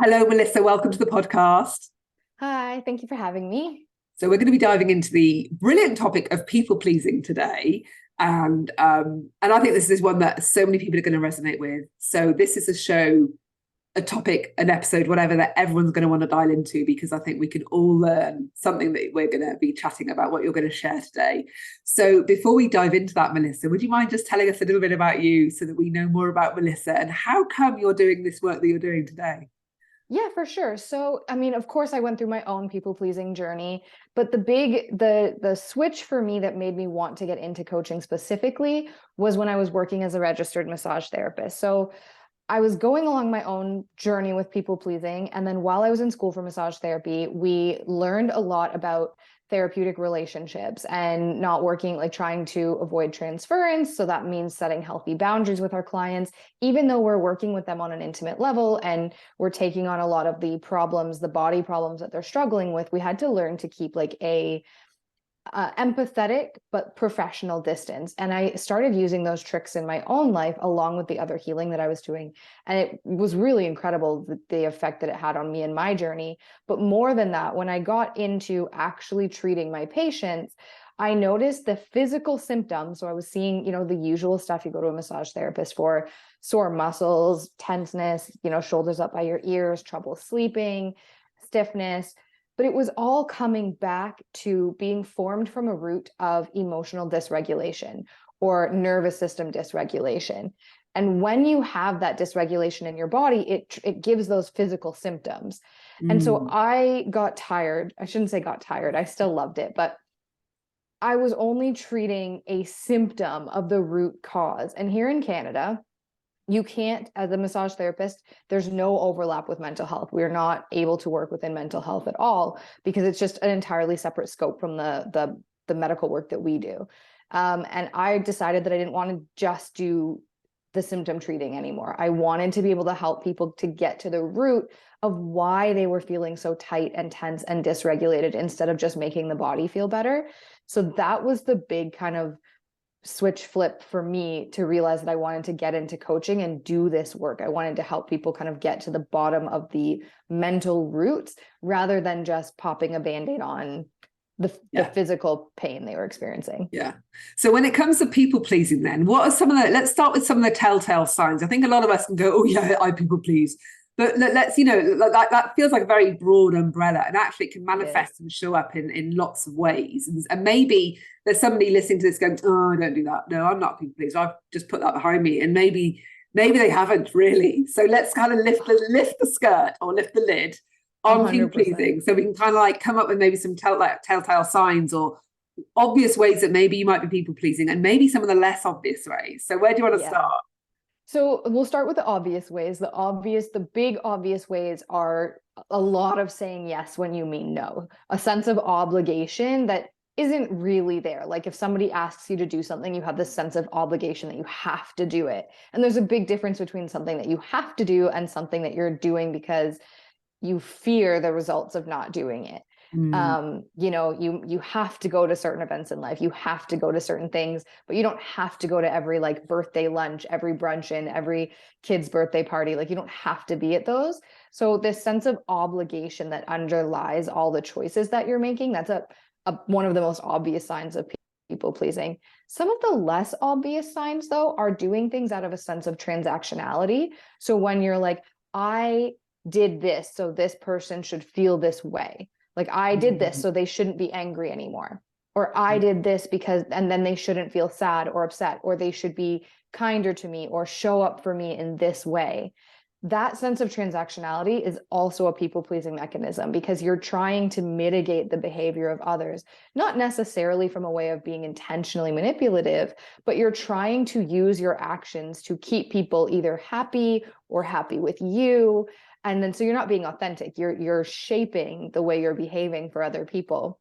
Hello, Melissa. Welcome to the podcast. Hi, thank you for having me. So we're going to be diving into the brilliant topic of people pleasing today, and I think this is one that so many people are going to resonate with. So this is a show, a topic, an episode, whatever that everyone's going to want to dial into because I think we can all learn something that we're going to be chatting about. What you're going to share today. So before we dive into that, Melissa, would you mind just telling us a little bit about you so that we know more about Melissa and how come you're doing this work that you're doing today? Yeah, for sure. So, I mean, of course, I went through my own people-pleasing journey, but the switch for me that made me want to get into coaching specifically was when I was working as a registered massage therapist. So, I was going along my own journey with people pleasing. And then while I was in school for massage therapy, we learned a lot about therapeutic relationships and not working, like trying to avoid transference. So that means setting healthy boundaries with our clients, even though we're working with them on an intimate level and we're taking on a lot of the problems, the body problems that they're struggling with. We had to learn to keep like a empathetic but professional distance. And I started using those tricks in my own life along with the other healing that I was doing. And it was really incredible, the effect that it had on me in my journey. But more than that, when I got into actually treating my patients, I noticed the physical symptoms. So I was seeing, the usual stuff you go to a massage therapist for: sore muscles, tenseness, shoulders up by your ears, trouble sleeping, stiffness. But it was all coming back to being formed from a root of emotional dysregulation or nervous system dysregulation. And when you have that dysregulation in your body, it gives those physical symptoms. And so I got tired. I shouldn't say got tired. I still loved it, but I was only treating a symptom of the root cause. And here in Canada, you can't, as a massage therapist, there's no overlap with mental health. We're not able to work within mental health at all because it's just an entirely separate scope from the medical work that we do. And I decided that I didn't want to just do the symptom treating anymore. I wanted to be able to help people to get to the root of why they were feeling so tight and tense and dysregulated instead of just making the body feel better. So that was the big kind of switch flip for me to realize that I wanted to get into coaching and do this work. I wanted to help people kind of get to the bottom of the mental roots rather than just popping a Band-Aid on the physical pain they were experiencing. Yeah. So when it comes to people pleasing, then what are some of let's start with some of the telltale signs. I think a lot of us can go, oh yeah, I people please. But let's, that feels like a very broad umbrella, and actually it can manifest and show up in lots of ways. And maybe there's somebody listening to this going, oh, I don't do that. No, I'm not people pleaser. I've just put that behind me. And maybe they haven't really. So let's kind of lift the skirt or lift the lid on 100%. People pleasing. So we can kind of like come up with maybe some telltale signs or obvious ways that maybe you might be people pleasing, and maybe some of the less obvious ways. So where do you want to start? So we'll start with the obvious ways. The big obvious ways are a lot of saying yes when you mean no, a sense of obligation that isn't really there. Like if somebody asks you to do something, you have this sense of obligation that you have to do it. And there's a big difference between something that you have to do and something that you're doing because you fear the results of not doing it. You have to go to certain events in life, you have to go to certain things, but you don't have to go to every like birthday lunch, every brunch, and every kid's birthday party. Like you don't have to be at those. So this sense of obligation that underlies all the choices that you're making, that's one of the most obvious signs of people pleasing. Some of the less obvious signs though are doing things out of a sense of transactionality. So when you're like, I did this, so this person should feel this way. Like I did this, so they shouldn't be angry anymore. Or I did this because, and then they shouldn't feel sad or upset, or they should be kinder to me or show up for me in this way. That sense of transactionality is also a people-pleasing mechanism because you're trying to mitigate the behavior of others, not necessarily from a way of being intentionally manipulative, but you're trying to use your actions to keep people either happy or happy with you. And then so you're not being authentic. You're shaping the way you're behaving for other people.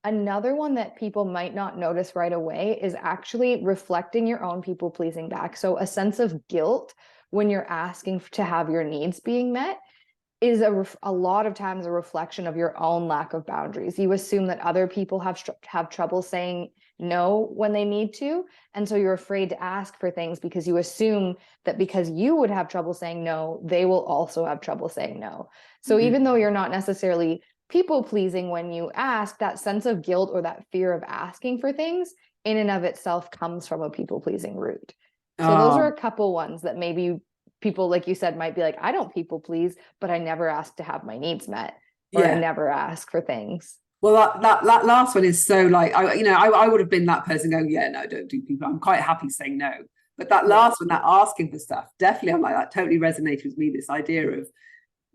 Another one that people might not notice right away is actually reflecting your own people pleasing back. So a sense of guilt when you're asking to have your needs being met is a lot of times a reflection of your own lack of boundaries. You assume that other people have trouble saying no when they need to. And so you're afraid to ask for things because you assume that because you would have trouble saying no, they will also have trouble saying no. So even though you're not necessarily people pleasing when you ask, that sense of guilt or that fear of asking for things in and of itself comes from a people pleasing root. So those are a couple ones that maybe people, like you said, might be like, I don't people please, but I never ask to have my needs met, or I never ask for things. Well, that last one is so like, I would have been that person going, yeah, no, don't do people. I'm quite happy saying no. But that last one, that asking for stuff, definitely, I'm like, that totally resonated with me, this idea of,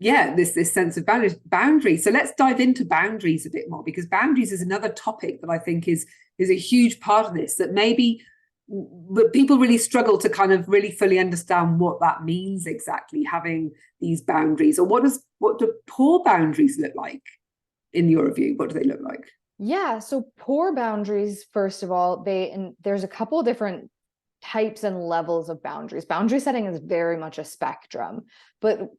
this sense of boundaries. So let's dive into boundaries a bit more, because boundaries is another topic that I think is a huge part of this, that maybe but people really struggle to kind of really fully understand what that means exactly, having these boundaries. Or what do poor boundaries look like in your view? What do they look like? Yeah, so poor boundaries, first of all, there's a couple of different types and levels of boundaries. Boundary setting is very much a spectrum, but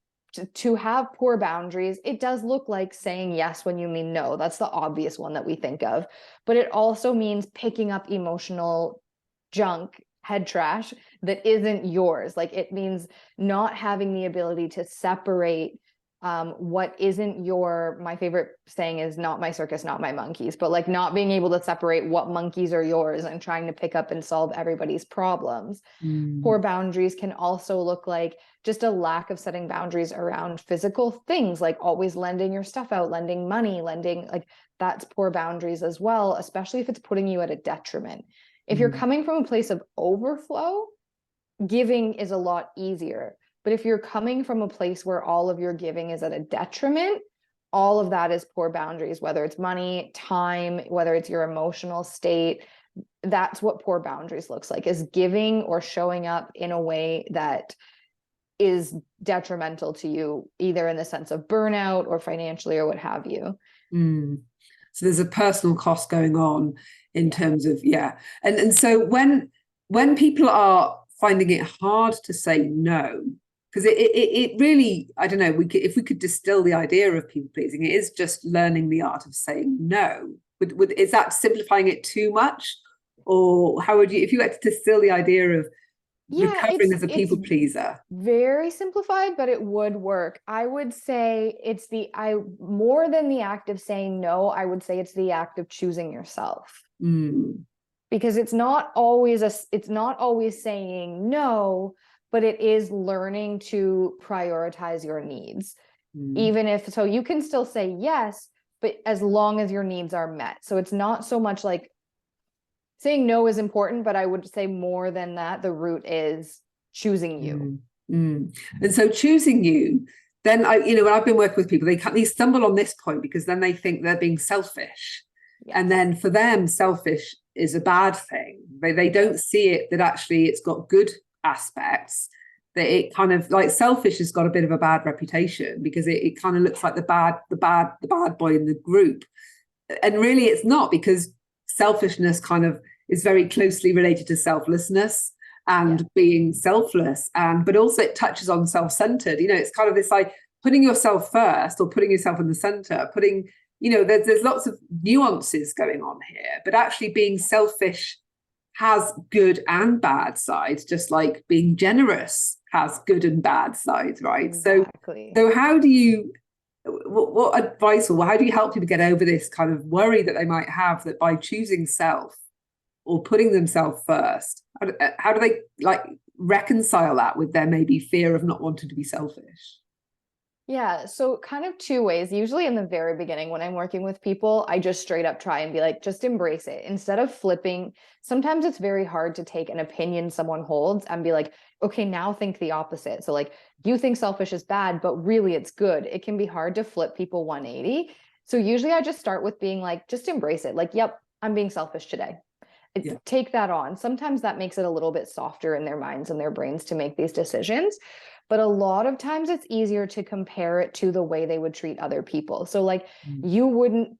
to have poor boundaries, it does look like saying yes when you mean no. That's the obvious one that we think of, but it also means picking up emotional junk, head trash that isn't yours. Like, it means not having the ability to separate what isn't my favorite saying is not my circus, not my monkeys, but like not being able to separate what monkeys are yours and trying to pick up and solve everybody's problems. Poor boundaries can also look like just a lack of setting boundaries around physical things, like always lending your stuff out, lending money, like that's poor boundaries as well, especially if it's putting you at a detriment. If you're coming from a place of overflow, giving is a lot easier. But if you're coming from a place where all of your giving is at a detriment, all of that is poor boundaries, whether it's money, time, whether it's your emotional state. That's what poor boundaries looks like, is giving or showing up in a way that is detrimental to you, either in the sense of burnout or financially or what have you. So there's a personal cost going on in terms of, and so when people are finding it hard to say no, because it really, I don't know, if we could distill the idea of people pleasing, it is just learning the art of saying no. Is that simplifying it too much? Or how would you, if you had to distill the idea of recovering as a people pleaser? Very simplified, but it would work. I would say more than the act of saying no, I would say it's the act of choosing yourself. Because it's not always saying no, but it is learning to prioritize your needs. Even if, so you can still say yes, but as long as your needs are met. So it's not so much like saying no is important, but I would say more than that, the root is choosing you. And so choosing you, then when I've been working with people, they stumble on this point because then they think they're being selfish. Yes. And then for them, selfish is a bad thing. They don't see it that actually it's got good aspects, that it kind of like selfish has got a bit of a bad reputation because it kind of looks like the bad boy in the group. And really it's not, because selfishness kind of is very closely related to selflessness and being selfless, but also it touches on self-centered. It's kind of this like putting yourself first or putting yourself in the center, there's lots of nuances going on here, but actually being selfish has good and bad sides, just like being generous has good and bad sides, right? Exactly. So how do you, what advice, or how do you help people get over this kind of worry that they might have that by choosing self or putting themselves first, how do they like reconcile that with their maybe fear of not wanting to be selfish? Yeah, so kind of two ways. Usually in the very beginning when I'm working with people, I just straight up try and be like, just embrace it. Instead of flipping, sometimes it's very hard to take an opinion someone holds and be like, okay, now think the opposite. So like, you think selfish is bad, but really it's good. It can be hard to flip people 180. So usually I just start with being like, just embrace it. Like, yep, I'm being selfish today. Take that on. Sometimes that makes it a little bit softer in their minds and their brains to make these decisions. But a lot of times it's easier to compare it to the way they would treat other people. So like you wouldn't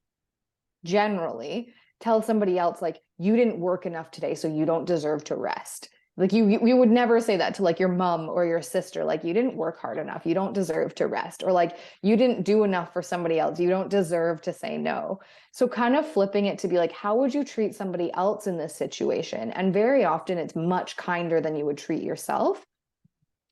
generally tell somebody else like, you didn't work enough today, so you don't deserve to rest. Like you would never say that to like your mom or your sister, like you didn't work hard enough, you don't deserve to rest, or like you didn't do enough for somebody else, you don't deserve to say no. So kind of flipping it to be like, how would you treat somebody else in this situation? And very often it's much kinder than you would treat yourself.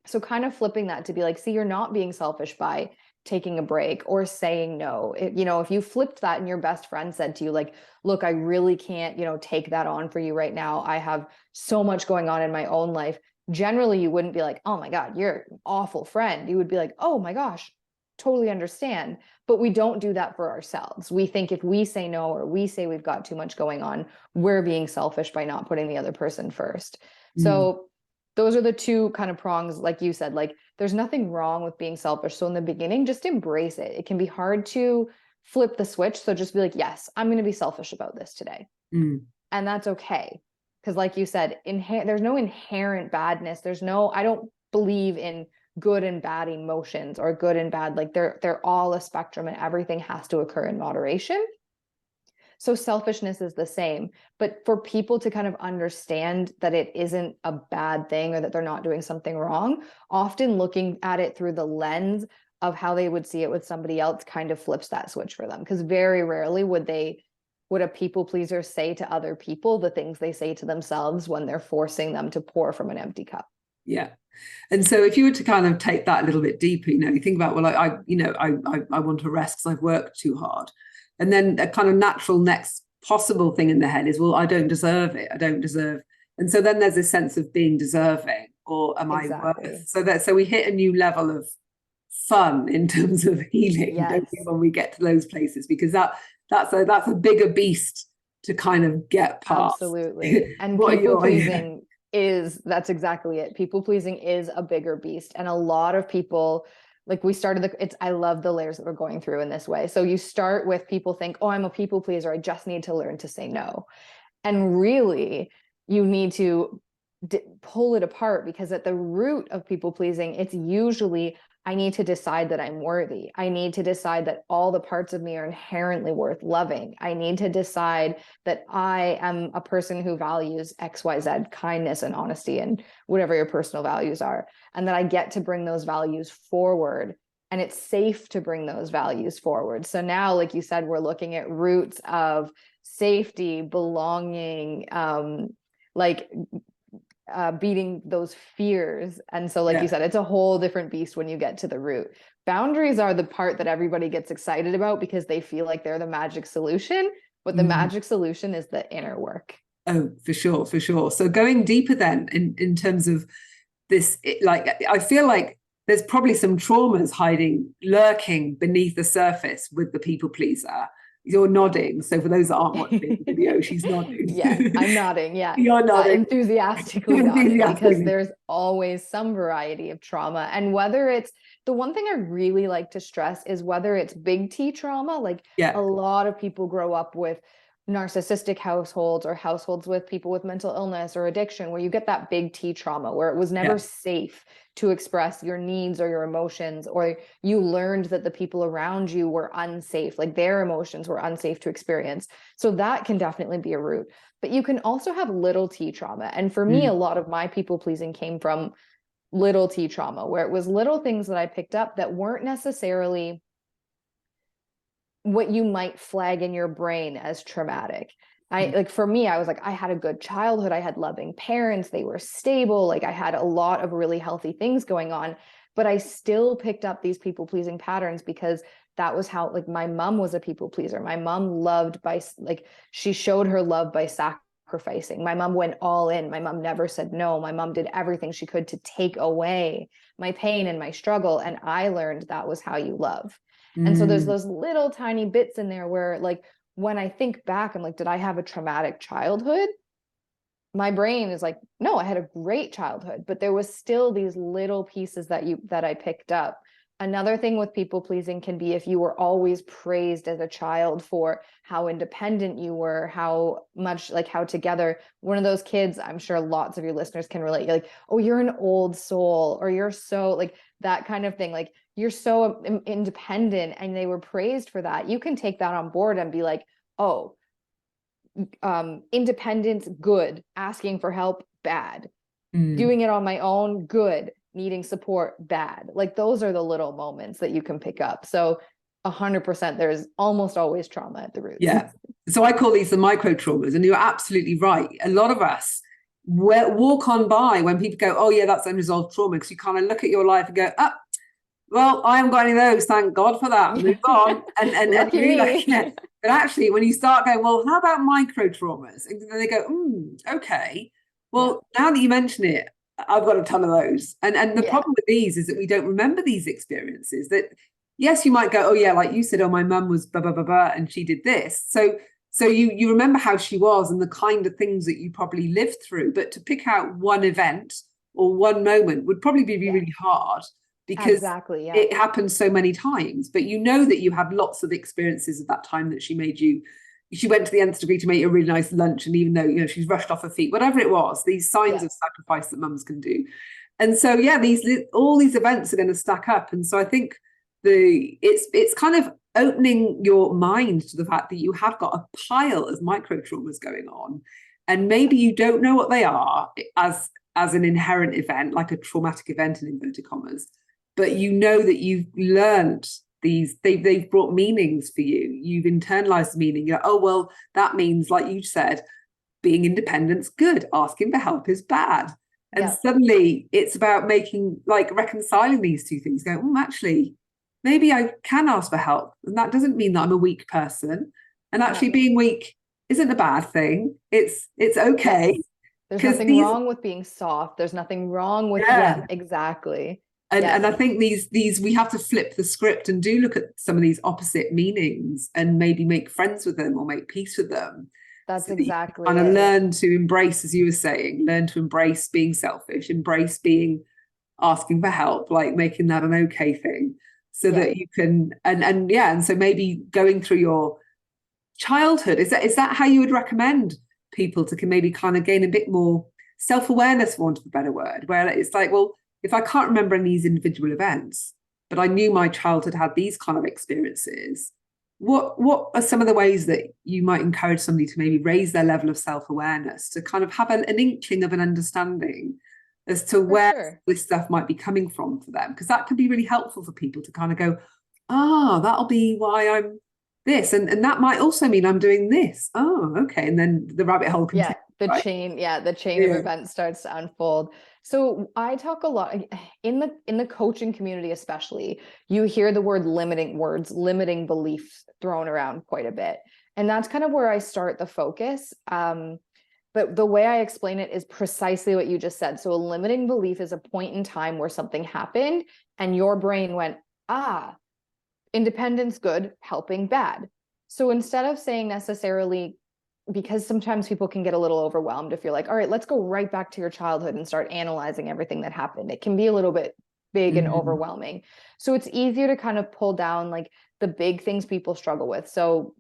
So kind of flipping that to be like, see, you're not being selfish by taking a break or saying no. If you flipped that and your best friend said to you, like, look, I really can't, take that on for you right now. I have so much going on in my own life. Generally, you wouldn't be like, oh my God, you're an awful friend. You would be like, oh my gosh, totally understand. But we don't do that for ourselves. We think if we say no, or we say we've got too much going on, we're being selfish by not putting the other person first. So those are the two kind of prongs, like you said, like there's nothing wrong with being selfish. So in the beginning, just embrace it. It can be hard to flip the switch. So just be like, yes, I'm going to be selfish about this today. And that's okay. Because like you said, there's no inherent badness. I don't believe in good and bad emotions or good and bad. Like they're all a spectrum, and everything has to occur in moderation. So selfishness is the same, but for people to kind of understand that it isn't a bad thing or that they're not doing something wrong, often looking at it through the lens of how they would see it with somebody else kind of flips that switch for them. Because very rarely would a people pleaser say to other people the things they say to themselves when they're forcing them to pour from an empty cup. Yeah. And so if you were to kind of take that a little bit deeper, you think about, well, I want to rest because I've worked too hard. And then a kind of natural next possible thing in the head is, well, I don't deserve it. I don't deserve. And so then there's this sense of being deserving, or am I worth? So we hit a new level of fun in terms of healing, don't we, when we get to those places, because that's a bigger beast to kind of get past. Absolutely. And people pleasing that's exactly it. People pleasing is a bigger beast. And a lot of people, like I love the layers that we're going through in this way. So you start with people think, oh, I'm a people pleaser, I just need to learn to say no. And really, you need to pull it apart, because at the root of people pleasing, it's usually, I need to decide that I'm worthy. I need to decide that all the parts of me are inherently worth loving. I need to decide that I am a person who values XYZ, kindness and honesty and whatever your personal values are, and that I get to bring those values forward. And it's safe to bring those values forward. So now, like you said, we're looking at roots of safety, belonging, beating those fears. And so like you said, it's a whole different beast when you get to the root. Boundaries are the part that everybody gets excited about because they feel like they're the magic solution, but the magic solution is the inner work. Oh, for sure, for sure. So going deeper then in terms of this, I feel like there's probably some traumas lurking beneath the surface with the people pleaser. You're nodding. So for those that aren't watching the video, she's nodding. Yes, I'm nodding. Yeah. You're nodding. Enthusiastically nodding, because there's always some variety of trauma. And whether it's, the one thing I really like to stress is whether it's big T trauma, like a lot of people grow up with narcissistic households or households with people with mental illness or addiction, where you get that big T trauma where it was never safe to express your needs or your emotions, or you learned that the people around you were unsafe, like their emotions were unsafe to experience. So that can definitely be a root. But you can also have little T trauma. And for me, a lot of my people pleasing came from little T trauma, where it was little things that I picked up that weren't necessarily what you might flag in your brain as traumatic. For me, I was like, I had a good childhood. I had loving parents. They were stable. Like I had a lot of really healthy things going on, but I still picked up these people pleasing patterns because that was how, like, my mom was a people pleaser. My mom she showed her love by sacrificing. My mom went all in. My mom never said no. My mom did everything she could to take away my pain and my struggle. And I learned that was how you love. And so there's those little tiny bits in there where, like, when I think back, I'm like, did I have a traumatic childhood? My brain is like, no, I had a great childhood, but there was still these little pieces that I picked up. Another thing with people pleasing can be if you were always praised as a child for how independent you were, how much, like, how together, one of those kids, I'm sure lots of your listeners can relate. You're like, oh, you're an old soul, or you're so, like, that kind of thing. Like, you're so independent, and they were praised for that. You can take that on board and be like, oh, independence, good. Asking for help, bad. Doing it on my own, good. Needing support, bad. Like those are the little moments that you can pick up. So 100%, there's almost always trauma at the roots. Yeah. So I call these the micro traumas, and you're absolutely right. A lot of us walk on by when people go, oh yeah, that's unresolved trauma, because you kind of look at your life and go, oh, well, I haven't got any of those, thank God for that. Move on. And really, like, yeah. But actually, when you start going, well, how about micro traumas? And then they go, okay. Well, now that you mention it, I've got a ton of those. And the problem with these is that we don't remember these experiences. That yes, you might go, oh yeah, like you said, oh, my mum was blah, blah, blah, blah, and she did this. So you remember how she was and the kind of things that you probably lived through. But to pick out one event or one moment would probably be really hard, because it happens so many times. But you know that you had lots of experiences at that time that she went to the nth degree to make you a really nice lunch, and even though, you know, she's rushed off her feet, whatever it was, these signs of sacrifice that mums can do. And so all these events are going to stack up. And so I think it's kind of opening your mind to the fact that you have got a pile of micro traumas going on, and maybe you don't know what they are as an inherent event, like a traumatic event in inverted commas, but you know that you've learned they've brought meanings for you. You've internalized the meaning. You're like, oh, well, that means, like you said, being independent's good, asking for help is bad. And suddenly it's about reconciling these two things, going, actually, maybe I can ask for help. And that doesn't mean that I'm a weak person. And actually being weak isn't a bad thing. It's okay. There's nothing wrong with being soft. There's nothing wrong with exactly. And I think these we have to flip the script and do look at some of these opposite meanings and maybe make friends with them or make peace with them. That's exactly. And learn to embrace, as you were saying, learn to embrace being selfish, embrace being asking for help, like making that an okay thing, so that you can and so maybe going through your childhood, is that how you would recommend people to maybe kind of gain a bit more self-awareness, for want of a better word, where it's like, well, if I can't remember any of these individual events, but I knew my childhood had these kind of experiences, what are some of the ways that you might encourage somebody to maybe raise their level of self-awareness, to kind of have an inkling of an understanding as to where this stuff might be coming from for them? Because that can be really helpful for people to kind of go, that'll be why I'm this, and that might also mean I'm doing this. Oh, okay. And then the rabbit hole continues. The chain of events starts to unfold. So I talk a lot in the coaching community, especially, you hear the limiting beliefs thrown around quite a bit. And that's kind of where I start the focus. But the way I explain it is precisely what you just said. So a limiting belief is a point in time where something happened and your brain went, independence good, helping bad. So instead of saying necessarily, because sometimes people can get a little overwhelmed if you're like, all right, let's go right back to your childhood and start analyzing everything that happened. It can be a little bit big and overwhelming. So it's easier to kind of pull down like the big things people struggle with. So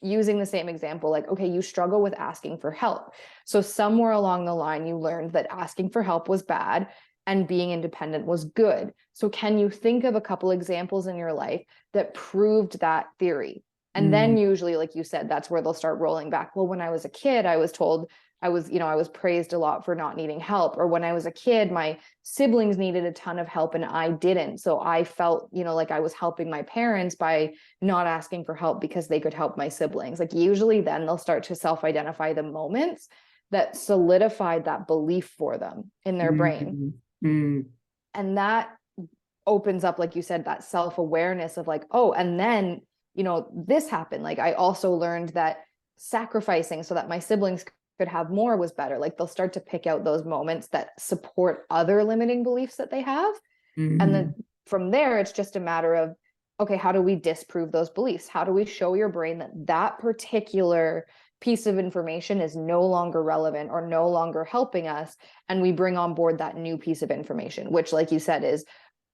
using the same example, like, okay, you struggle with asking for help. So somewhere along the line, you learned that asking for help was bad and being independent was good. So can you think of a couple examples in your life that proved that theory? And then usually, like you said, that's where they'll start rolling back. Well, when I was a kid, I was told I was praised a lot for not needing help. Or when I was a kid, my siblings needed a ton of help and I didn't. So I felt, like I was helping my parents by not asking for help because they could help my siblings. Like usually then they'll start to self-identify the moments that solidified that belief for them in their brain. And that opens up, like you said, that self-awareness of like, oh, and then this happened. Like I also learned that sacrificing so that my siblings could have more was better. Like they'll start to pick out those moments that support other limiting beliefs that they have. And then from there, it's just a matter of, okay, how do we disprove those beliefs? How do we show your brain that that particular piece of information is no longer relevant or no longer helping us? And we bring on board that new piece of information, which, like you said, is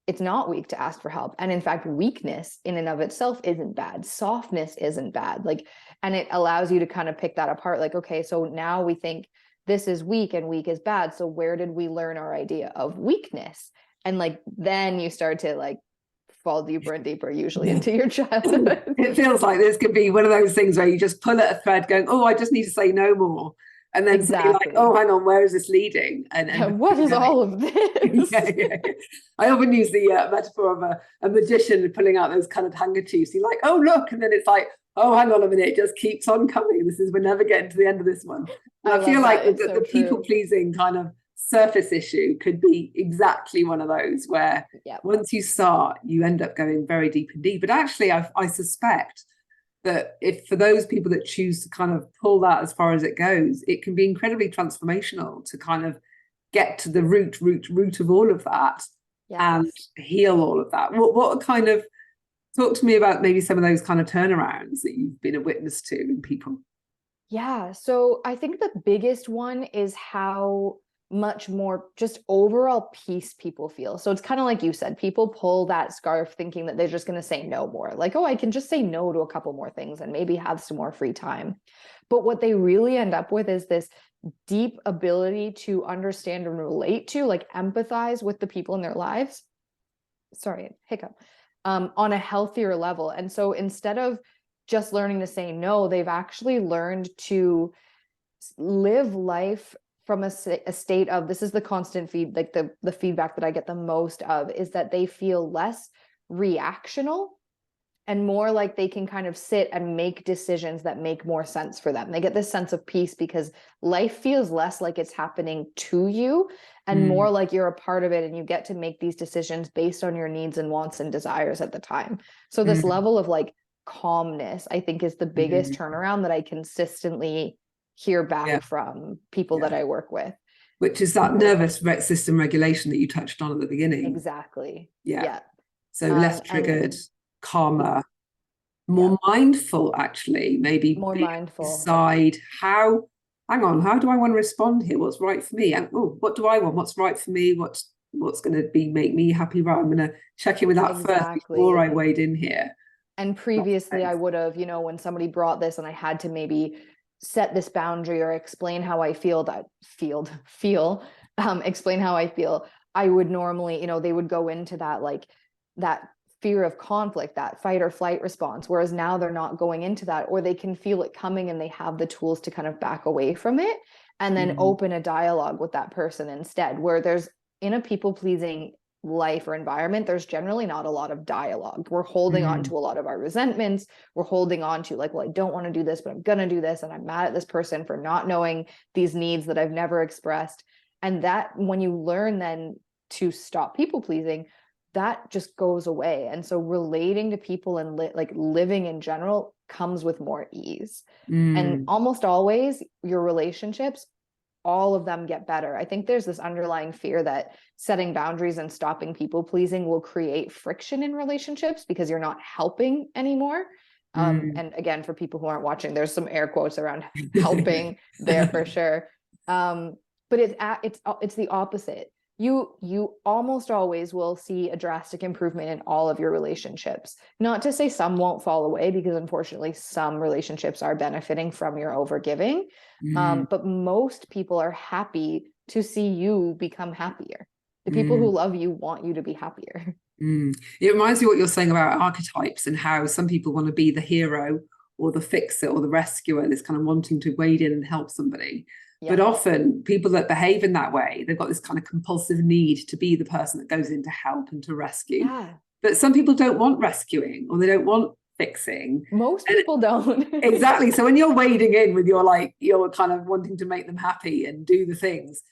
it's not weak to ask for help. And in fact, weakness in and of itself isn't bad. Softness isn't bad. And it allows you to kind of pick that apart. Like, okay, so now we think this is weak and weak is bad. So where did we learn our idea of weakness? And then you start to fall deeper and deeper, usually into your childhood. It feels like this could be one of those things where you just pull at a thread going, oh, I just need to say no more. and then say like, oh, hang on, where is this leading? And what is all of this? yeah. I often use the metaphor of a magician pulling out those coloured handkerchiefs. You're like, oh, look, and then it's like, oh, hang on a minute, it just keeps on coming. We're never getting to the end of this one. And I feel like the people pleasing kind of surface issue could be exactly one of those where once you start, you end up going very deep and deep. But actually, I suspect that if for those people that choose to kind of pull that as far as it goes, it can be incredibly transformational to kind of get to the root of all of that and heal all of that. What kind of, talk to me about maybe some of those kind of turnarounds that you've been a witness to in people. Yeah, so I think the biggest one is how much more just overall peace people feel. So it's kind of like you said, people pull that scarf thinking that they're just going to say no more. Like, oh, I can just say no to a couple more things and maybe have some more free time. But what they really end up with is this deep ability to understand and relate to, like empathize with the people in their lives. Sorry, hiccup. On a healthier level. And so instead of just learning to say no, they've actually learned to live life from a state of, this is the constant feed, like the feedback that I get the most of is that they feel less reactional and more like they can kind of sit and make decisions that make more sense for them. They get this sense of peace because life feels less like it's happening to you and more like you're a part of it, and you get to make these decisions based on your needs and wants and desires at the time. So this level of like calmness, I think, is the biggest turnaround that I consistently hear back from people that I work with. Which is that nervous system regulation that you touched on at the beginning. Exactly. So less triggered, calmer, more mindful, actually, maybe more mindful. Decide how do I want to respond here? What's right for me? And what do I want? What's right for me? What's going to make me happy? Right, I'm going to check in with that first before I wade in here. And previously I would have, when somebody brought this and I had to maybe set this boundary or explain how I explain how I feel, I would normally, they would go into that, like that fear of conflict, that fight or flight response. Whereas now they're not going into that, or they can feel it coming and they have the tools to kind of back away from it and then open a dialogue with that person instead, where there's, in a people-pleasing life or environment, there's generally not a lot of dialogue. We're holding on to a lot of our resentments. We're holding on to like, well, I don't want to do this, but I'm going to do this. And I'm mad at this person for not knowing these needs that I've never expressed. And that, when you learn then to stop people-pleasing, that just goes away. And so relating to people and like living in general comes with more ease. And almost always your relationships, all of them get better. I think there's this underlying fear that setting boundaries and stopping people pleasing will create friction in relationships because you're not helping anymore. And again, for people who aren't watching, there's some air quotes around helping there for sure. But it's the opposite. You almost always will see a drastic improvement in all of your relationships. Not to say some won't fall away, because unfortunately some relationships are benefiting from your overgiving. But most people are happy to see you become happier. The people who love you want you to be happier. It reminds me of what you're saying about archetypes and how some people want to be the hero or the fixer or the rescuer, this kind of wanting to wade in and help somebody. But often people that behave in that way, they've got this kind of compulsive need to be the person that goes in to help and to rescue. But some people don't want rescuing, or they don't want fixing. Most people don't. Exactly. So when you're wading in with you're kind of wanting to make them happy and do the things,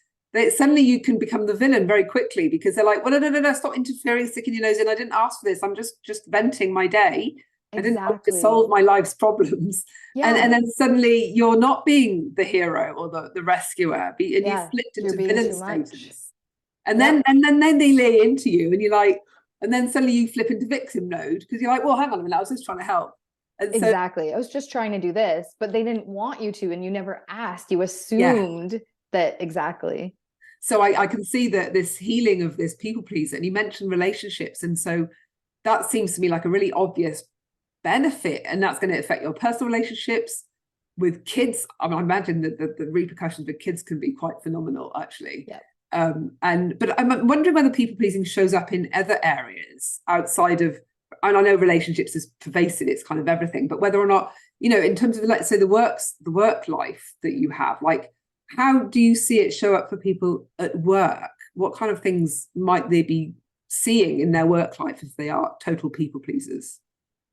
suddenly you can become the villain very quickly, because they're like, well, no, stop interfering, sticking your nose in. I didn't ask for this. I'm just venting my day. I didn't want to solve my life's problems. And then suddenly you're not being the hero or the rescuer, and you flipped into villain status. And then they lay into you, and you're like, and then suddenly you flip into victim mode, because you're like, well, hang on a minute, I was just trying to help. And I was just trying to do this, but they didn't want you to, and you never asked. You assumed that. Exactly. So I can see that this healing of this people pleaser, and you mentioned relationships, and so that seems to me like a really obvious benefit, and that's going to affect your personal relationships with kids. I imagine that the repercussions with kids can be quite phenomenal, actually. But I'm wondering whether people pleasing shows up in other areas outside of, and I know relationships is pervasive, it's kind of everything, but whether or not, in terms of, let's say, the work life that you have, like how do you see it show up for people at work? What kind of things might they be seeing in their work life if they are total people pleasers?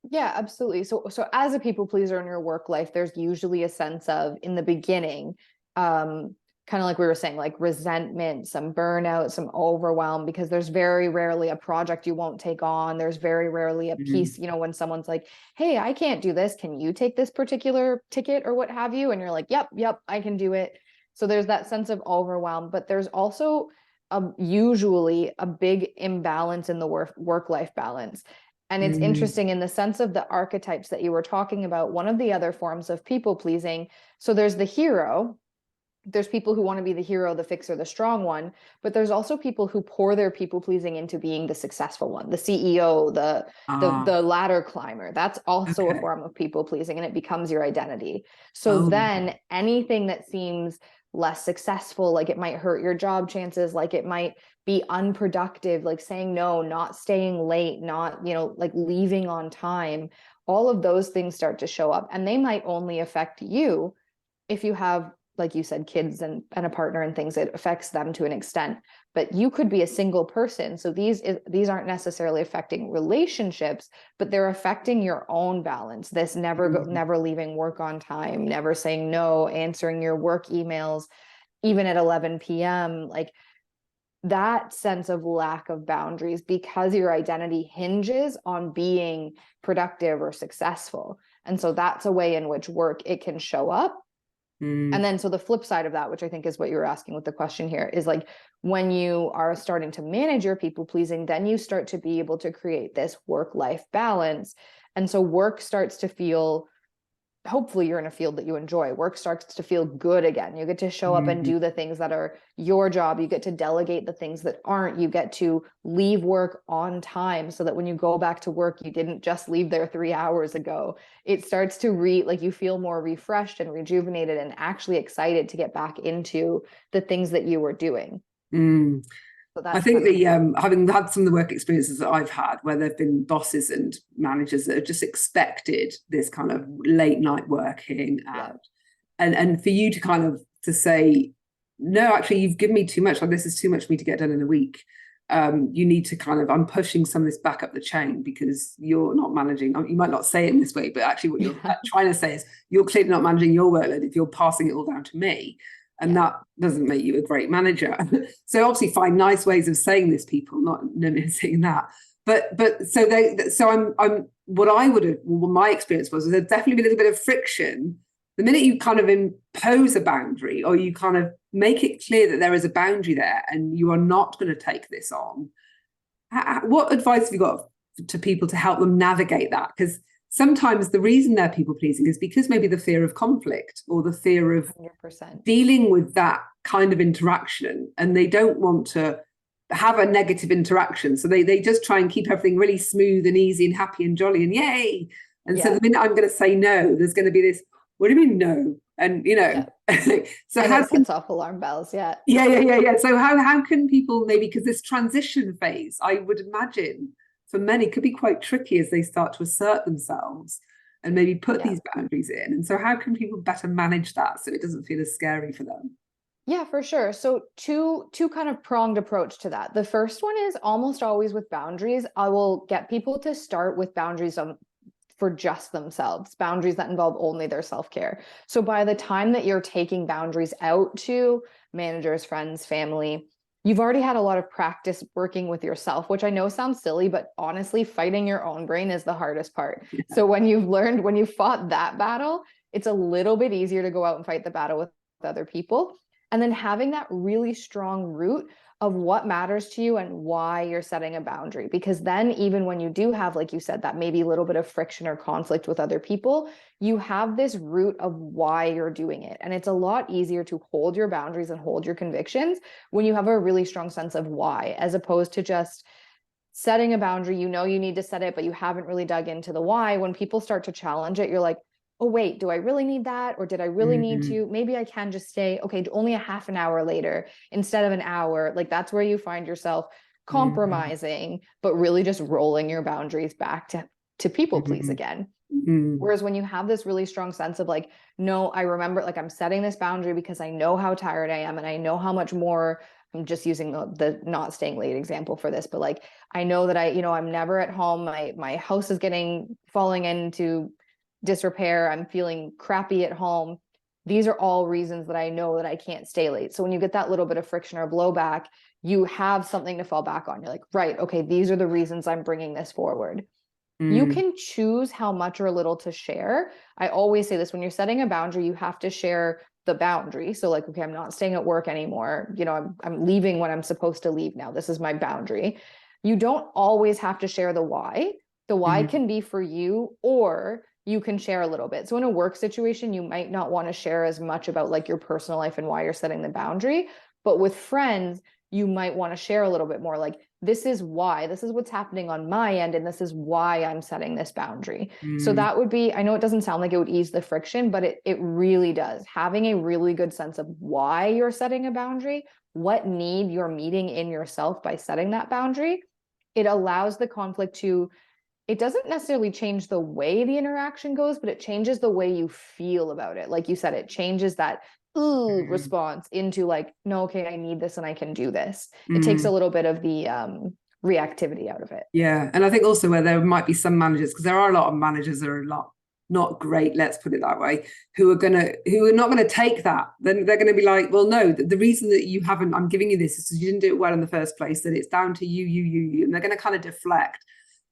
Yeah, absolutely. So as a people pleaser in your work life, there's usually a sense of, in the beginning, kind of like we were saying, like resentment, some burnout, some overwhelm, because there's very rarely a project you won't take on. There's very rarely a piece, when someone's like, hey, I can't do this. Can you take this particular ticket or what have you? And you're like, yep, I can do it. So there's that sense of overwhelm, but there's also usually a big imbalance in the work-life balance. And it's interesting in the sense of the archetypes that you were talking about. One of the other forms of people pleasing. So there's the hero. There's people who want to be the hero, the fixer, the strong one, but there's also people who pour their people pleasing into being the successful one, the CEO, the ladder climber. That's also a Okay. form of people pleasing, and it becomes your identity. So Oh, then anything that seems less successful, like it might hurt your job chances, like it might be unproductive, like saying no, not staying late, not, like leaving on time, all of those things start to show up, and they might only affect you if you have, like you said, kids and a partner and things. It affects them to an extent, but you could be a single person. So these aren't necessarily affecting relationships, but they're affecting your own balance. This never leaving work on time, never saying no, answering your work emails, even at 11 p.m. Like that sense of lack of boundaries, because your identity hinges on being productive or successful. And so that's a way in which work, it can show up. And then, so the flip side of that, which I think is what you were asking with the question here, is like when you are starting to manage your people pleasing, then you start to be able to create this work-life balance. And so work starts to feel, hopefully you're in a field that you enjoy. Work starts to feel good again. You get to show up and do the things that are your job. You get to delegate the things that aren't. You get to leave work on time so that when you go back to work, you didn't just leave there 3 hours ago. It starts to like you feel more refreshed and rejuvenated and actually excited to get back into the things that you were doing. So I that's think kind of the having had some of the work experiences that I've had, where there've been bosses and managers that have just expected this kind of late night working, and for you to kind of to say, no, actually, you've given me too much. Like, this is too much for me to get done in a week. You need to kind of, I'm pushing some of this back up the chain because you're not managing. You might not say it in this way, but actually, what you're trying to say is you're clearly not managing your workload if you're passing it all down to me. And that doesn't make you a great manager. So obviously find nice ways of saying this, people, not saying that. But I'm what I would have, well, my experience was there'd definitely be a little bit of friction. The minute you kind of impose a boundary, or you kind of make it clear that there is a boundary there and you are not going to take this on, what advice have you got to people to help them navigate that? Because sometimes the reason they're people pleasing is because maybe the fear of conflict or the fear of 100%. dealing with that kind of interaction, and they don't want to have a negative interaction. So they just try and keep everything really smooth and easy and happy and jolly and yay. And so the minute I'm going to say no, there's going to be this, what do you mean no? And, so and how it sets off alarm bells. Yeah. So how can people, maybe, because this transition phase, I would imagine for many could be quite tricky as they start to assert themselves and maybe put these boundaries in. And so how can people better manage that so it doesn't feel as scary for them? Yeah, for sure. So two kind of pronged approach to that. The first one is almost always with boundaries. I will get people to start with boundaries for just themselves, boundaries that involve only their self-care. So by the time that you're taking boundaries out to managers, friends, family, you've already had a lot of practice working with yourself, which I know sounds silly, but honestly, fighting your own brain is the hardest part. So when you've fought that battle, it's a little bit easier to go out and fight the battle with other people. And then having that really strong root of what matters to you and why you're setting a boundary. Because then even when you do have, like you said, that maybe a little bit of friction or conflict with other people, you have this root of why you're doing it. And it's a lot easier to hold your boundaries and hold your convictions when you have a really strong sense of why, as opposed to just setting a boundary. You need to set it, but you haven't really dug into the why. When people start to challenge it, you're like, oh, wait, do I really need that? Or did I really need to? Maybe I can just stay, okay, only a half an hour later instead of an hour. Like that's where you find yourself compromising, but really just rolling your boundaries back to people please again. Whereas when you have this really strong sense of like, no, I remember, like, I'm setting this boundary because I know how tired I am, and I know how much more, I'm just using the not staying late example for this, but like, I know that I'm never at home. My house is falling into disrepair. I'm feeling crappy at home. These are all reasons that I know that I can't stay late. So when you get that little bit of friction or blowback, you have something to fall back on. You're like, right, okay, these are the reasons I'm bringing this forward. You can choose how much or little to share. I always say this, when you're setting a boundary, you have to share the boundary. So like, okay, I'm not staying at work anymore. I'm leaving when I'm supposed to leave now. This is my boundary. You don't always have to share the why. The why can be for you, or you can share a little bit. So in a work situation, you might not want to share as much about like your personal life and why you're setting the boundary. But with friends, you might want to share a little bit more, like, this is why, this is what's happening on my end, and this is why I'm setting this boundary. So that would be, I know it doesn't sound like it would ease the friction, but it really does. Having a really good sense of why you're setting a boundary, what need you're meeting in yourself by setting that boundary, it allows the conflict to, it doesn't necessarily change the way the interaction goes, but it changes the way you feel about it. Like you said, it changes that ooh response into like, no, okay, I need this and I can do this. It takes a little bit of the reactivity out of it. Yeah. And I think also where there might be some managers, because there are a lot of managers that are not great, let's put it that way, who are not gonna take that. Then they're gonna be like, well, no, the reason that I'm giving you this is because you didn't do it well in the first place, that it's down to you, and they're gonna kind of deflect.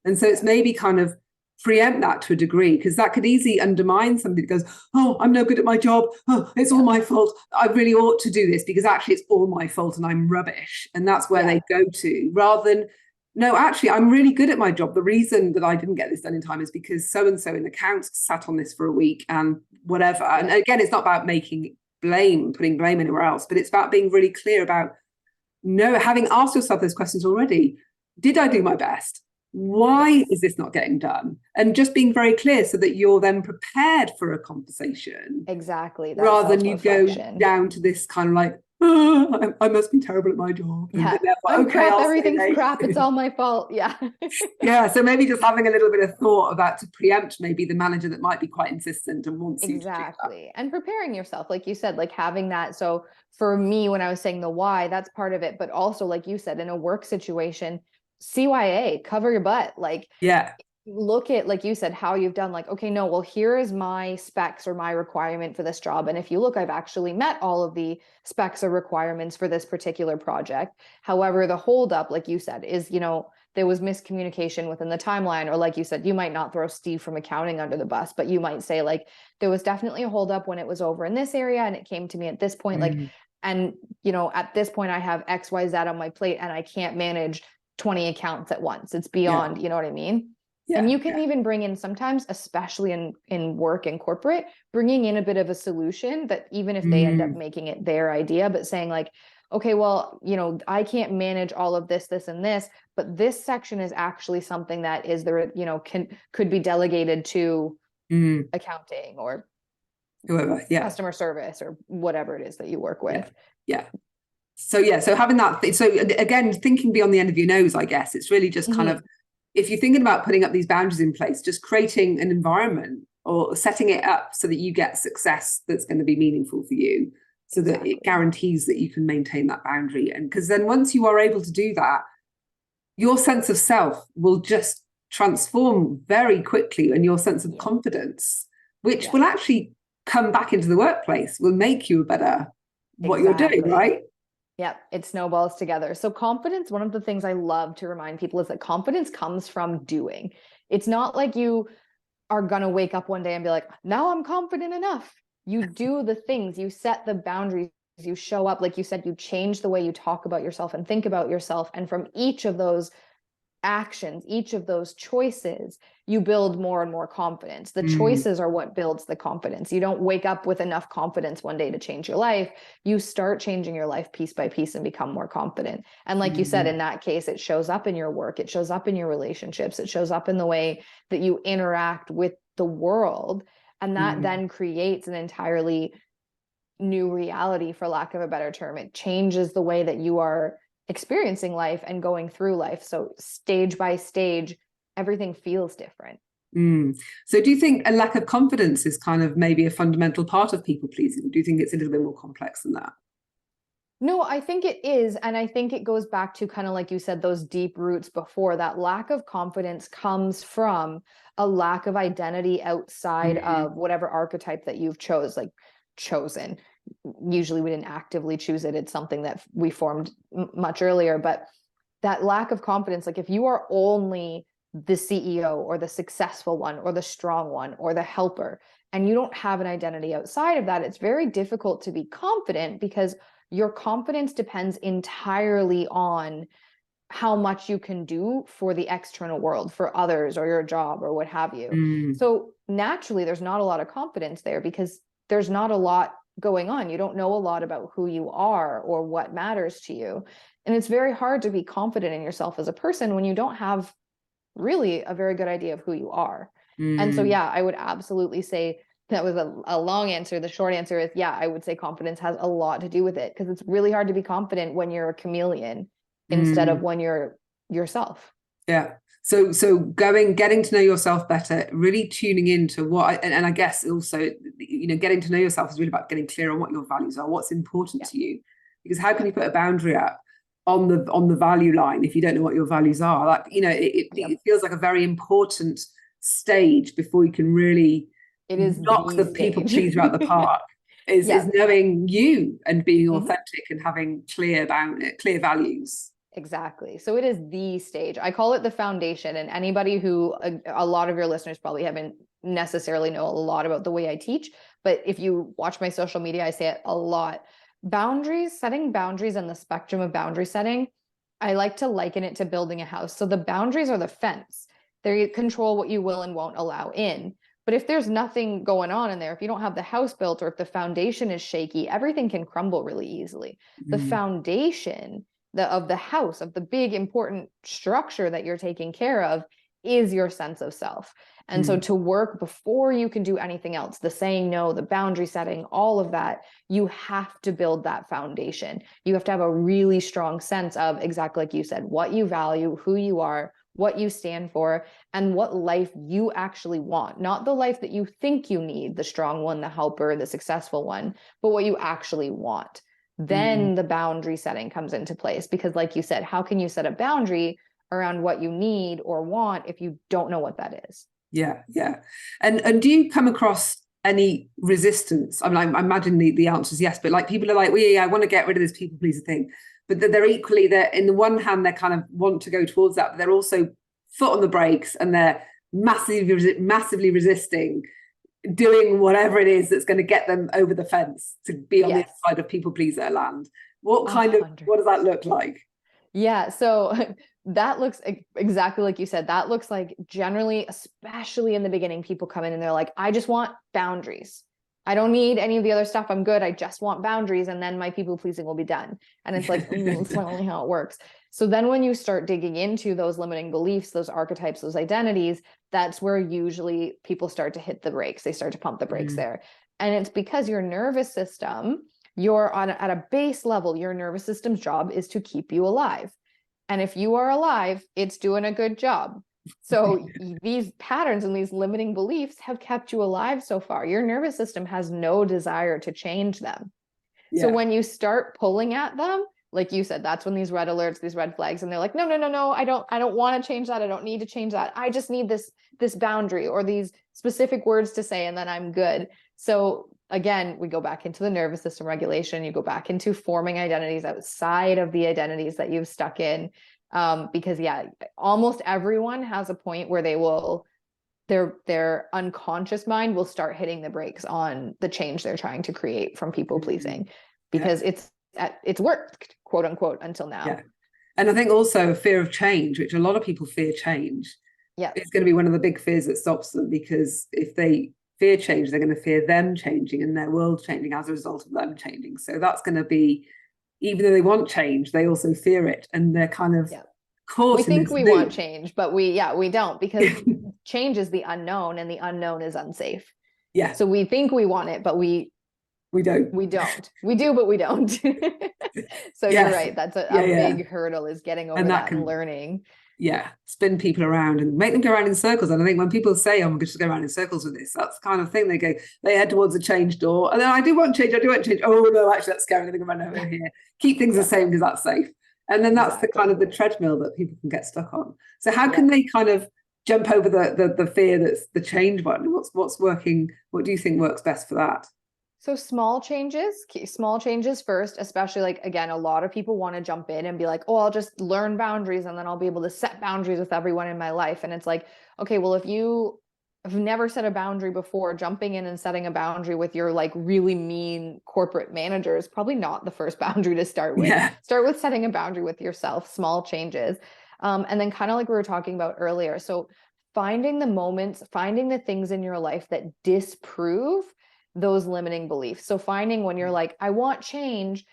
And so it's maybe kind of preempt that to a degree, because that could easily undermine somebody that goes, oh, I'm no good at my job. Oh, it's all my fault. I really ought to do this because actually it's all my fault and I'm rubbish. And that's where they go to, rather than, no, actually, I'm really good at my job. The reason that I didn't get this done in time is because so-and-so in accounts sat on this for a week and whatever. And again, it's not about putting blame anywhere else, but it's about being really clear about, no, having asked yourself those questions already. Did I do my best? Why is this not getting done? And just being very clear so that you're then prepared for a conversation. Exactly. Rather than you go down to this kind of like, oh, I must be terrible at my job. Yeah. I'm crap. Everything's crap. It's all my fault. Yeah. Yeah. So maybe just having a little bit of thought about to preempt maybe the manager that might be quite insistent and wants you to do that. And preparing yourself, like you said, like having that. So for me, when I was saying the why, that's part of it. But also, like you said, in a work situation, CYA, cover your butt. Like, look at, like you said, how you've done, like, okay, no, well, here is my specs or my requirement for this job. And if you look, I've actually met all of the specs or requirements for this particular project. However, the holdup, like you said, is, there was miscommunication within the timeline, or like you said, you might not throw Steve from accounting under the bus, but you might say like, there was definitely a holdup when it was over in this area and it came to me at this point, like, and at this point I have XYZ on my plate and I can't manage 20 accounts at once. It's beyond, you know what I mean? And you can even bring in sometimes, especially in work and corporate, bringing in a bit of a solution that even if they end up making it their idea, but saying like, okay, well, I can't manage all of this, and this, but this section is actually something that is there, could be delegated to accounting or whoever, customer service or whatever it is that you work with. So having that, so again, thinking beyond the end of your nose, I guess it's really just kind of, if you're thinking about putting up these boundaries in place, just creating an environment or setting it up so that you get success that's going to be meaningful for you, so that it guarantees that you can maintain that boundary. And because then once you are able to do that, your sense of self will just transform very quickly, and your sense of confidence, which will actually come back into the workplace, will make you a better what you're doing, right? Yeah, it snowballs together. So confidence, one of the things I love to remind people is that confidence comes from doing. It's not like you are going to wake up one day and be like, now I'm confident enough. You do the things, you set the boundaries, you show up, like you said, you change the way you talk about yourself and think about yourself. And from each of those actions, each of those choices, you build more and more confidence. The choices are what builds the confidence. You don't wake up with enough confidence one day to change your life. You start changing your life piece by piece and become more confident. And like you said, in that case, it shows up in your work, it shows up in your relationships, it shows up in the way that you interact with the world. And that then creates an entirely new reality, for lack of a better term. It changes the way that you are experiencing life and going through life. So stage by stage, everything feels different. So do you think a lack of confidence is kind of maybe a fundamental part of people pleasing? Or do you think it's a little bit more complex than that? No, I think it is. And I think it goes back to kind of like you said, those deep roots before. That lack of confidence comes from a lack of identity outside of whatever archetype that you've chosen. Usually we didn't actively choose it. It's something that we formed much earlier. But that lack of confidence, like if you are only the CEO or the successful one or the strong one or the helper, and you don't have an identity outside of that, it's very difficult to be confident because your confidence depends entirely on how much you can do for the external world, for others or your job or what have you. So naturally, there's not a lot of confidence there because there's not a lot going on. You don't know a lot about who you are or what matters to you. And it's very hard to be confident in yourself as a person when you don't have really a very good idea of who you are. And so, yeah, I would absolutely say that was a long answer. The short answer is, yeah, I would say confidence has a lot to do with it because it's really hard to be confident when you're a chameleon instead of when you're yourself. Yeah. So getting to know yourself better, really tuning into and I guess also, getting to know yourself is really about getting clear on what your values are, what's important to you. Because how can you put a boundary up on the value line if you don't know what your values are? Like, it feels like a very important stage before you can really knock the people pleaser out the park. Is knowing you and being authentic and having clear values. Exactly. So it is the stage. I call it the foundation. And anybody who, a lot of your listeners probably haven't necessarily know a lot about the way I teach, but if you watch my social media, I say it a lot. Setting boundaries and the spectrum of boundary setting, I like to liken it to building a house. So the boundaries are the fence. They control what you will and won't allow in. But if there's nothing going on in there, if you don't have the house built or if the foundation is shaky, everything can crumble really easily. The foundation of the house, of the big important structure that you're taking care of, is your sense of self. And so to work before you can do anything else, the saying no, the boundary setting, all of that, you have to build that foundation. You have to have a really strong sense of, exactly like you said, what you value, who you are, what you stand for, and what life you actually want. Not the life that you think you need, the strong one, the helper, the successful one, but what you actually want. Then the boundary setting comes into place because, like you said, how can you set a boundary around what you need or want if you don't know what that is? Yeah. And do you come across any resistance? I mean, I imagine the answer is yes, but like people are like, well, yeah, I want to get rid of this people pleaser thing. But they're equally, in the one hand, they kind of want to go towards that, but they're also foot on the brakes and they're massively resisting doing whatever it is that's going to get them over the fence to be on the side of people pleaser land. What does that look like? Yeah, so that looks exactly like you said. That looks like generally, especially in the beginning, people come in and they're like, I just want boundaries. I don't need any of the other stuff. I'm good. I just want boundaries. And then my people pleasing will be done. And it's like, it's not really how it works. So then when you start digging into those limiting beliefs, those archetypes, those identities, that's where usually people start to hit the brakes. They start to pump the brakes there. And it's because your nervous system, at a base level, your nervous system's job is to keep you alive. And if you are alive, it's doing a good job. So these patterns and these limiting beliefs have kept you alive so far. Your nervous system has no desire to change them. Yeah. So when you start pulling at them, like you said, that's when these red alerts, these red flags, and they're like, no, I don't want to change that. I don't need to change that. I just need this boundary or these specific words to say, and then I'm good. So again, we go back into the nervous system regulation. You go back into forming identities outside of the identities that you've stuck in. Because almost everyone has a point where their unconscious mind will start hitting the brakes on the change they're trying to create from people pleasing, because it's worked, quote unquote, until now. Yeah. And I think also fear of change, which a lot of people fear change. Yeah, it's going to be one of the big fears that stops them, because if they fear change, they're going to fear them changing and their world changing as a result of them changing. So that's going to be, even though they want change, they also fear it, and they're kind of caught. We think we want change, but we don't, because change is the unknown, and the unknown is unsafe. Yeah. So we think we want it, but we don't. We do, but we don't. So you're right. That's a big hurdle, is getting over that and learning. Yeah, spin people around and make them go around in circles. And I think when people say, I'm just going around in circles with this, that's the kind of thing they head towards a change door. And then I do want change. Oh, no, actually, that's scary. I'm going to run over here. Keep things the same because that's safe. And then that's the kind of the treadmill that people can get stuck on. So how can they kind of jump over the fear that's the change one? What's working? What do you think works best for that? So small changes first, especially like, again, a lot of people want to jump in and be like, oh, I'll just learn boundaries and then I'll be able to set boundaries with everyone in my life. And it's like, okay, well, if you have never set a boundary before, jumping in and setting a boundary with your like really mean corporate manager is probably not the first boundary to start with. Yeah. Start with setting a boundary with yourself, small changes. And then kind of like we were talking about earlier. So finding the moments, finding the things in your life that disprove those limiting beliefs. So finding when you're like, I want change,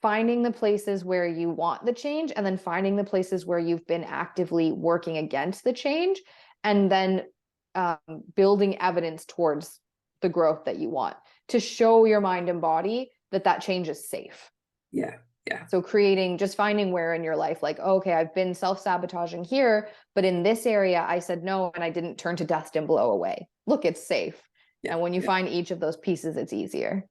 finding the places where you want the change, and then finding the places where you've been actively working against the change, and then building evidence towards the growth that you want to show your mind and body that that change is safe. Yeah. Yeah. So just finding where in your life, like, okay, I've been self-sabotaging here, but in this area, I said no, and I didn't turn to dust and blow away. Look, it's safe. Yeah, and when you find each of those pieces, it's easier.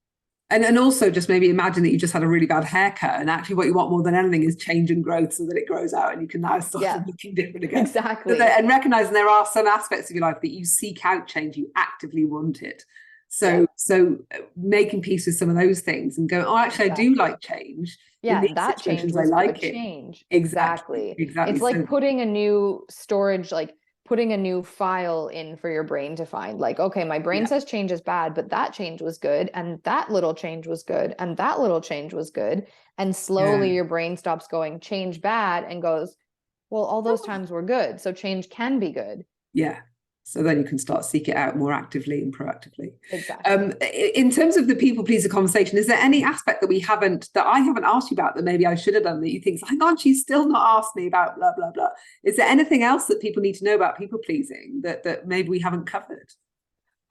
And also just maybe imagine that you just had a really bad haircut, and actually what you want more than anything is change and growth so that it grows out and you can now start looking different again. Exactly. And recognizing there are some aspects of your life that you seek out change, you actively want it. So making peace with some of those things and going, oh, actually, I do like change. Yeah, that change was good change. Exactly. It's like putting a new storage, like putting a new file in for your brain to find, like, okay, my brain says change is bad, but that change was good, and that little change was good, and that little change was good. And slowly your brain stops going change bad and goes, well, all those times were good, so change can be good. Yeah. So then you can start seek it out more actively and proactively. Exactly. In terms of the people pleaser conversation, is there any aspect that I haven't asked you about that maybe I should have done that you think, hang on, she's still not asked me about blah, blah, blah? Is there anything else that people need to know about people pleasing that maybe we haven't covered?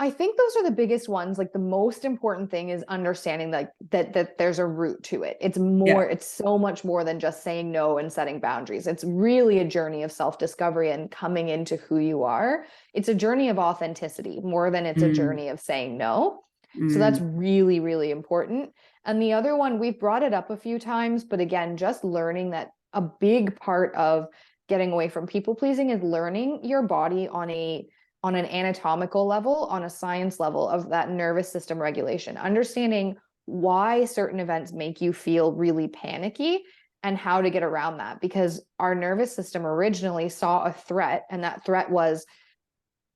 I think those are the biggest ones. Like the most important thing is understanding like that there's a root to it. It's more, it's so much more than just saying no and setting boundaries. It's really a journey of self-discovery and coming into who you are. It's a journey of authenticity more than it's a journey of saying no. So that's really, really important. And the other one, we've brought it up a few times, but again, just learning that a big part of getting away from people pleasing is learning your body on an anatomical level, on a science level of that nervous system regulation, understanding why certain events make you feel really panicky and how to get around that. Because our nervous system originally saw a threat, and that threat was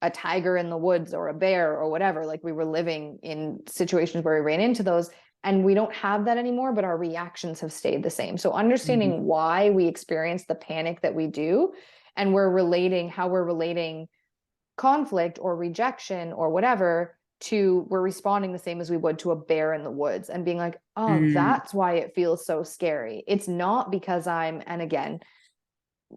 a tiger in the woods or a bear or whatever. Like we were living in situations where we ran into those, and we don't have that anymore, but our reactions have stayed the same. So understanding why we experience the panic that we do, and how we're relating conflict or rejection or whatever we're responding the same as we would to a bear in the woods, and being like, oh, that's why it feels so scary. It's not because and again,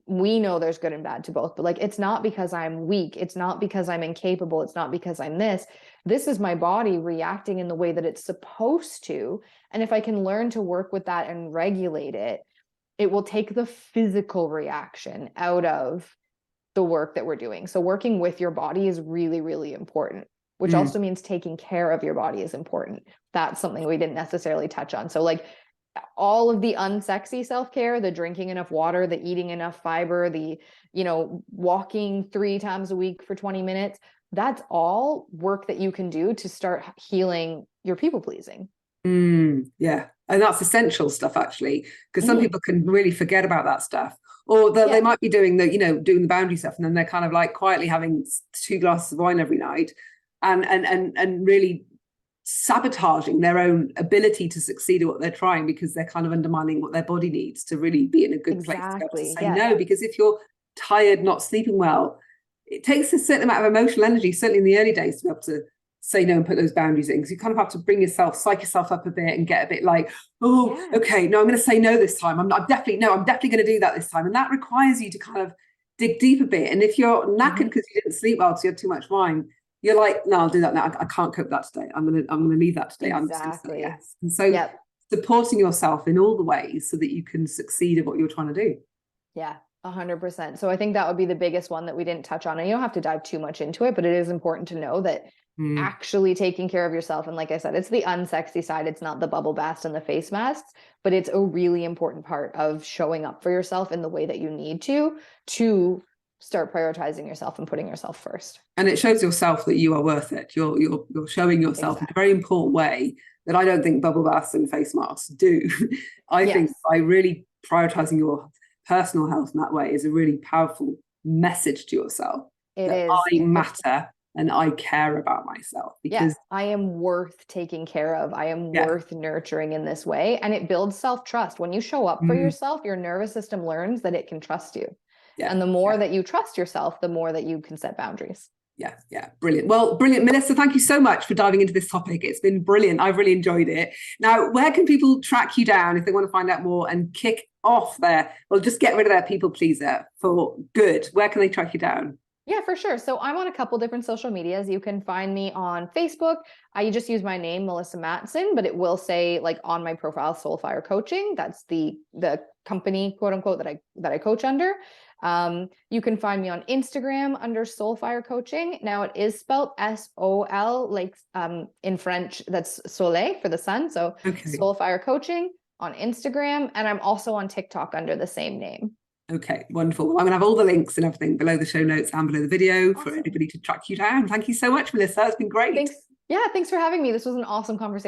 we know there's good and bad to both, but like, it's not because I'm weak. It's not because I'm incapable. It's not because I'm this is my body reacting in the way that it's supposed to. And if I can learn to work with that and regulate it, it will take the physical reaction out of the work that we're doing. So working with your body is really, really important, which also means taking care of your body is important. That's something we didn't necessarily touch on. So like all of the unsexy self-care, the drinking enough water, the eating enough fiber, the, walking 3 times a week for 20 minutes, that's all work that you can do to start healing your people pleasing. Yeah. And that's essential stuff, actually, because some people can really forget about that stuff. Or they might be doing the boundary stuff, and then they're kind of like quietly having 2 glasses of wine every night and really sabotaging their own ability to succeed at what they're trying, because they're kind of undermining what their body needs to really be in a good place to be able to say no. Because if you're tired, not sleeping well, it takes a certain amount of emotional energy, certainly in the early days, to be able to say no and put those boundaries in, because you kind of have to psych yourself up a bit and get a bit like, okay, no, I'm going to say no this time. I'm definitely going to do that this time. And that requires you to kind of dig deep a bit. And if you're knackered because you didn't sleep well, because you had too much wine, you're like, no, I'll do that now. I can't cope with that today. I'm going to leave that today. I'm just going to say yes. And so supporting yourself in all the ways so that you can succeed at what you're trying to do. Yeah. 100%. So I think that would be the biggest one that we didn't touch on. And you don't have to dive too much into it, but it is important to know that actually taking care of yourself. And like I said, it's the unsexy side. It's not the bubble baths and the face masks, but it's a really important part of showing up for yourself in the way that you need to start prioritizing yourself and putting yourself first. And it shows yourself that you are worth it. You're showing yourself in a very important way that I don't think bubble baths and face masks do. I think by really prioritizing your personal health in that way is a really powerful message to yourself. It is. I matter and I care about myself, because I am worth taking care of. I am worth nurturing in this way. And it builds self-trust. When you show up for yourself, your nervous system learns that it can trust you. And the more that you trust yourself, the more that you can set boundaries. Yeah. Brilliant. Well, brilliant. Melissa, thank you so much for diving into this topic. It's been brilliant. I've really enjoyed it. Now, where can people track you down if they want to find out more and kick off just get rid of their people pleaser for good? Where can they track you down? Yeah, for sure. So I'm on a couple different social medias. You can find me on Facebook. I just use my name, Melissa Matson, but it will say like on my profile, Soulfire Coaching. That's the company, quote unquote, that I coach under. You can find me on Instagram under Soulfire Coaching. Now it is spelled S-O-L, like in French, that's soleil for the sun. So Soulfire Coaching on Instagram. And I'm also on TikTok under the same name. Okay, wonderful. Well, I'm going to have all the links and everything below the show notes and below the video for anybody to track you down. Thank you so much, Melissa. It's been great. Thanks. Yeah, thanks for having me. This was an awesome conversation.